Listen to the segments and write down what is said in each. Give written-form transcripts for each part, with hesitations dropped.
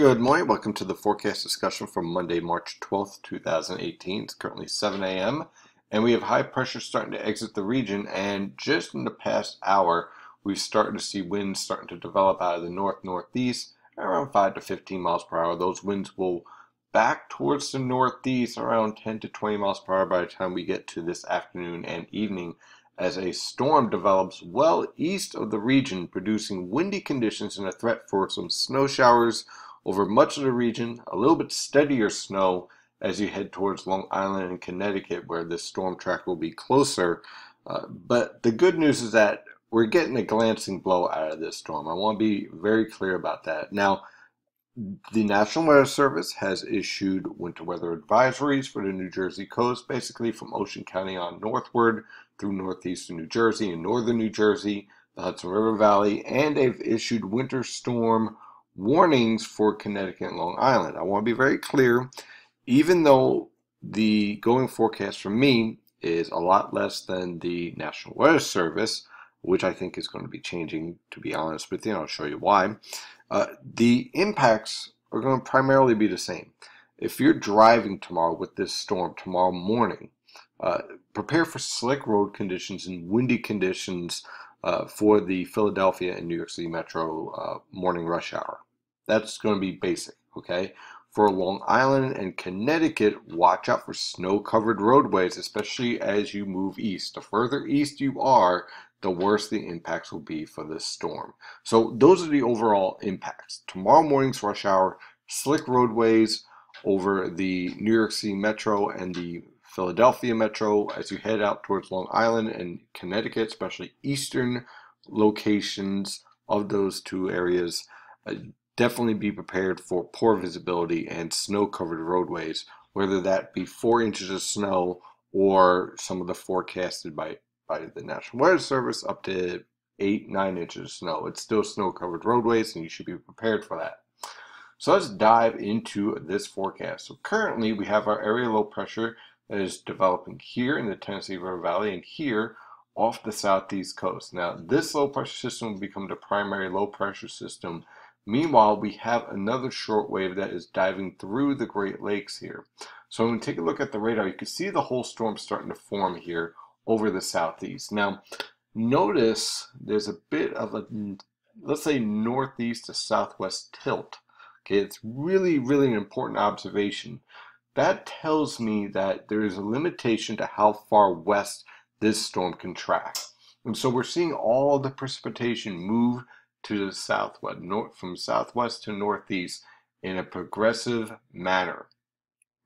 Good morning. Welcome to the forecast discussion from Monday, March 12th, 2018. It's currently 7 a.m. and we have high pressure starting to exit the region. And just in the past hour, we've started to see winds starting to develop out of the northeast around 5 to 15 miles per hour. Those winds will back towards the northeast around 10 to 20 miles per hour by the time we get to this afternoon and evening, as a storm develops well east of the region, producing windy conditions and a threat for some snow showers over much of the region, a little bit steadier snow as you head towards Long Island and Connecticut, where this storm track will be closer. But the good news is that we're getting a glancing blow out of this storm. I want to be very clear about that. Now, the National Weather Service has issued winter weather advisories for the New Jersey coast, basically from Ocean County on northward through northeastern New Jersey and northern New Jersey, the Hudson River Valley, and they've issued winter storm warnings for Connecticut and Long Island. I want to be very clear, even though the going forecast for me is a lot less than the National Weather Service, which I think is going to be changing, to be honest with you, and I'll show you why. The impacts are going to primarily be the same. If you're driving tomorrow with this storm tomorrow morning, prepare for slick road conditions and windy conditions for the Philadelphia and New York City Metro morning rush hour. That's going to be basic, okay? For Long Island and Connecticut, watch out for snow-covered roadways, especially as you move east. The further east you are, the worse the impacts will be for this storm. So those are the overall impacts. Tomorrow morning's rush hour, slick roadways over the New York City Metro and the Philadelphia Metro as you head out towards Long Island and Connecticut, especially eastern locations of those two areas. Definitely be prepared for poor visibility and snow-covered roadways, whether that be 4 inches of snow or some of the forecasted by the National Weather Service up to 8-9 inches of snow. It's still snow-covered roadways, and you should be prepared for that. So let's dive into this forecast. So currently we have our area low pressure that is developing here in the Tennessee River Valley and here off the southeast coast. Now this low pressure system will become the primary low pressure system. Meanwhile, we have another short wave that is diving through the Great Lakes here. So when we take a look at the radar, you can see the whole storm starting to form here over the southeast. Now notice there's a bit of a, let's say, northeast to southwest tilt. Okay, it's really an important observation. That tells me that there is a limitation to how far west this storm can track. And so we're seeing all the precipitation move to the southwest, from southwest to northeast in a progressive manner.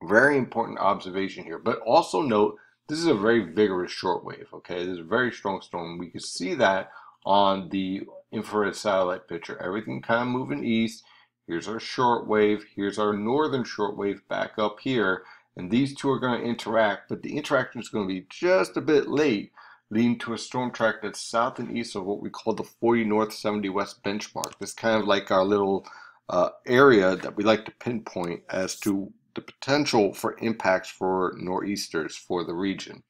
Very important observation here. But also note, this is a very vigorous shortwave, okay? This is a very strong storm. We can see that on the infrared satellite picture. Everything kind of moving east. Here's our shortwave. Here's our northern shortwave back up here. And these two are going to interact, but the interaction is going to be just a bit late, leading to a storm track that's south and east of what we call the 40 north, 70 west benchmark. This kind of like our little area that we like to pinpoint as to the potential for impacts for nor'easters for the region.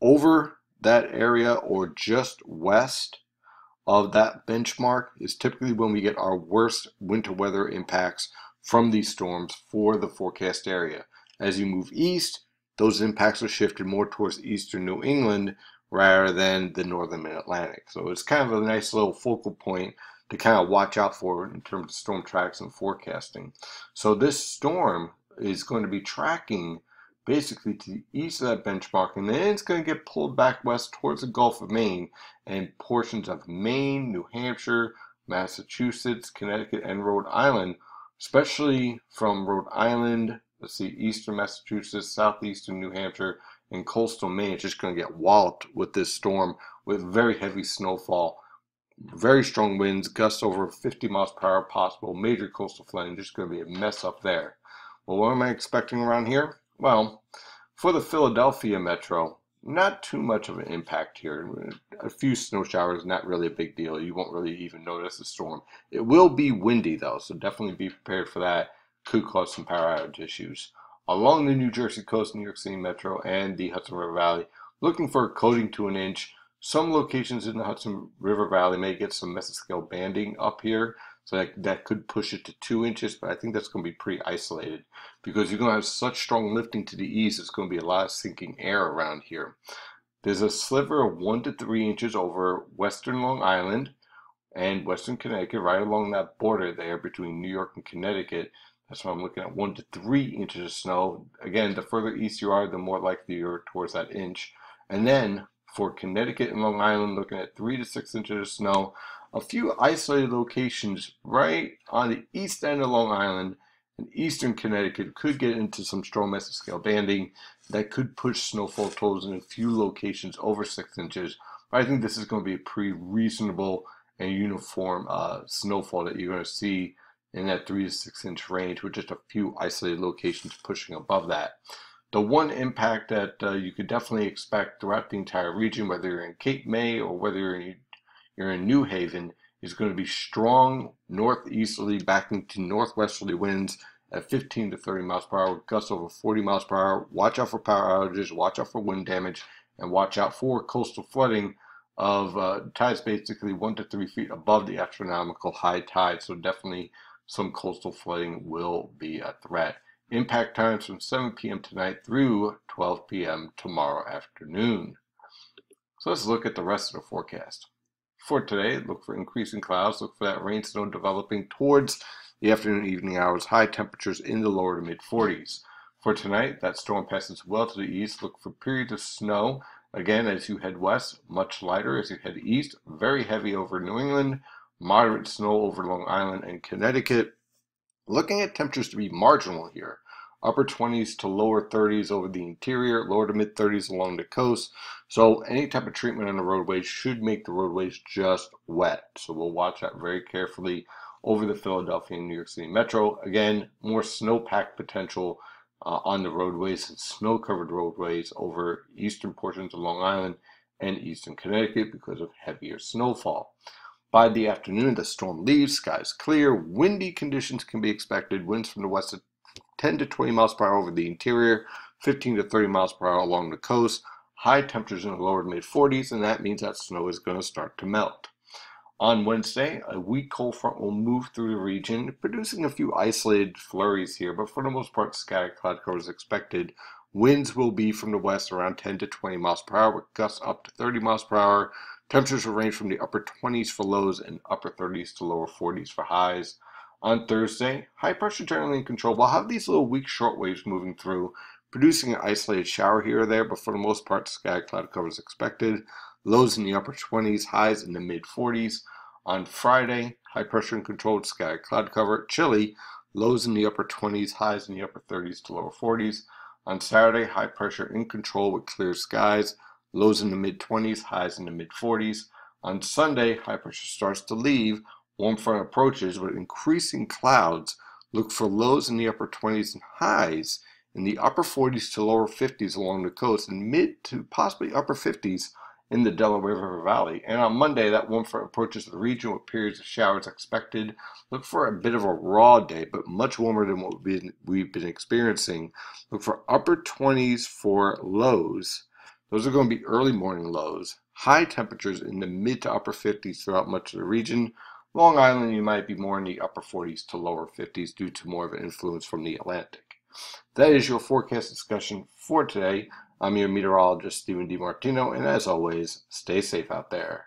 Over that area or just west of that benchmark is typically when we get our worst winter weather impacts from these storms for the forecast area. As you move east, those impacts are shifted more towards eastern New England rather than the northern mid-Atlantic. So it's kind of a nice little focal point to kind of watch out for in terms of storm tracks and forecasting. So this storm is going to be tracking basically to the east of that benchmark, and then it's going to get pulled back west towards the Gulf of Maine and portions of Maine, New Hampshire, Massachusetts, Connecticut, and Rhode Island, especially from Rhode Island, let's see, eastern Massachusetts, southeastern New Hampshire, and coastal Maine. It's just going to get walloped with this storm with very heavy snowfall, very strong winds, gusts over 50 miles per hour possible, major coastal flooding. Just going to be a mess up there. Well, what am I expecting around here? Well, for the Philadelphia Metro, not too much of an impact here. A few snow showers, not really a big deal. You won't really even notice the storm. It will be windy though, so definitely be prepared for that. Could cause some power outage issues. Along the New Jersey coast, New York City Metro, and the Hudson River Valley, looking for a coating to an inch. Some locations in the Hudson River Valley may get some mesoscale banding up here. So that could push it to 2 inches, but I think that's going to be pretty isolated because you're going to have such strong lifting to the east. It's going to be a lot of sinking air around here. There's a sliver of 1 to 3 inches over western Long Island and western Connecticut, right along that border there between New York and Connecticut. That's why I'm looking at 1 to 3 inches of snow. Again, the further east you are, the more likely you're towards that inch. And then for Connecticut and Long Island, looking at 3 to 6 inches of snow. A few isolated locations right on the east end of Long Island and eastern Connecticut could get into some strong mesoscale banding that could push snowfall totals in a few locations over 6 inches. But I think this is going to be a pretty reasonable and uniform snowfall that you're going to see in that 3 to 6 inch range, with just a few isolated locations pushing above that. The one impact that you could definitely expect throughout the entire region, whether you're in Cape May or whether you're in New Haven, is going to be strong northeasterly backing to northwesterly winds at 15 to 30 miles per hour, gusts over 40 miles per hour. Watch out for power outages, watch out for wind damage, and watch out for coastal flooding of tides basically 1 to 3 feet above the astronomical high tide. So definitely some coastal flooding will be a threat. Impact times from 7 p.m. tonight through 12 p.m. tomorrow afternoon. So let's look at the rest of the forecast. For today, look for increasing clouds. Look for that rain snow developing towards the afternoon and evening hours. High temperatures in the lower to mid 40s. For tonight, that storm passes well to the east. Look for periods of snow. Again, as you head west, much lighter. As you head east, very heavy over New England. Moderate snow over Long Island and Connecticut. Looking at temperatures to be marginal here. Upper 20s to lower 30s over the interior, lower to mid 30s along the coast. So any type of treatment on the roadways should make the roadways just wet. So we'll watch that very carefully over the Philadelphia and New York City metro. Again, more snowpack potential on the roadways and snow-covered roadways over eastern portions of Long Island and eastern Connecticut because of heavier snowfall. By the afternoon, the storm leaves, skies clear, windy conditions can be expected, winds from the west at 10 to 20 miles per hour over the interior, 15 to 30 miles per hour along the coast, high temperatures in the lower to mid 40s, and that means that snow is going to start to melt. On Wednesday, a weak cold front will move through the region, producing a few isolated flurries here, but for the most part, scattered cloud cover is expected. Winds will be from the west around 10 to 20 miles per hour, with gusts up to 30 miles per hour. Temperatures will range from the upper 20s for lows and upper 30s to lower 40s for highs. On Thursday, high pressure generally in control. We'll have these little weak short waves moving through, producing an isolated shower here or there, but for the most part, scattered cloud cover is expected. Lows in the upper 20s, highs in the mid 40s. On Friday, high pressure in control with scattered cloud cover. Chilly, lows in the upper 20s, highs in the upper 30s to lower 40s. On Saturday, high pressure in control with clear skies. Lows in the mid 20s, highs in the mid 40s. On Sunday, high pressure starts to leave. Warm front approaches with increasing clouds. Look for lows in the upper 20s and highs in the upper 40s to lower 50s along the coast and mid to possibly upper 50s in the Delaware River Valley. And on Monday, that warm front approaches the region with periods of showers expected. Look for a bit of a raw day, but much warmer than what we've been experiencing. Look for upper 20s for lows. Those are going to be early morning lows. High temperatures in the mid to upper 50s throughout much of the region. Long Island, you might be more in the upper 40s to lower 50s due to more of an influence from the Atlantic. That is your forecast discussion for today. I'm your meteorologist, Stephen DiMartino, and as always, stay safe out there.